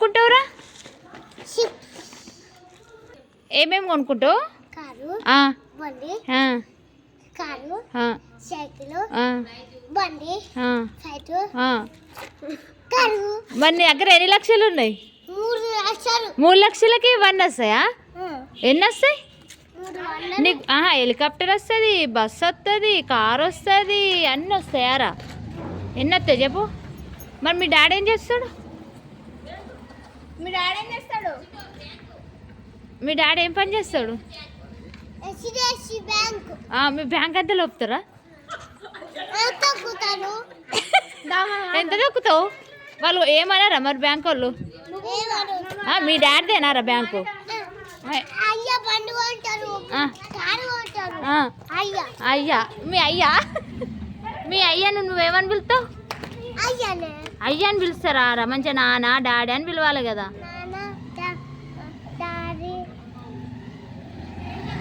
కొనుక్కుంటావురా? ఏమేమి కొనుక్కుంటావు? మరి నీ దగ్గర ఎన్ని లక్షలు ఉన్నాయి? 3 లక్షలకి ఇవన్నీ వస్తాయా? ఎన్ని వస్తాయి నీకు? హెలికాప్టర్ వస్తుంది, బస్సు వస్తుంది, కారు వస్తుంది, అన్నీ వస్తాయారా? ఎన్ని వస్తాయి చెప్పు? మరి మీ డాడీ ఏం చేస్తాడు? మీ డాడీ ఏం పని చేస్తాడు? మీ బ్యాంక్ అంతా లోపుతారా? ఎంత దొక్కుతావు? వాళ్ళు ఏమన్నారా మరి బ్యాంక్ వాళ్ళు? మీ డాడీదేనారా బ్యాంకు? అయ్యా మీ అయ్యా? మీ అయ్యాను నువ్వేమని పిలుస్తావు? అయ్యా అని పిలుస్తారా? మంచిగా నాన్న డాడీ అని పిలవాలి కదా.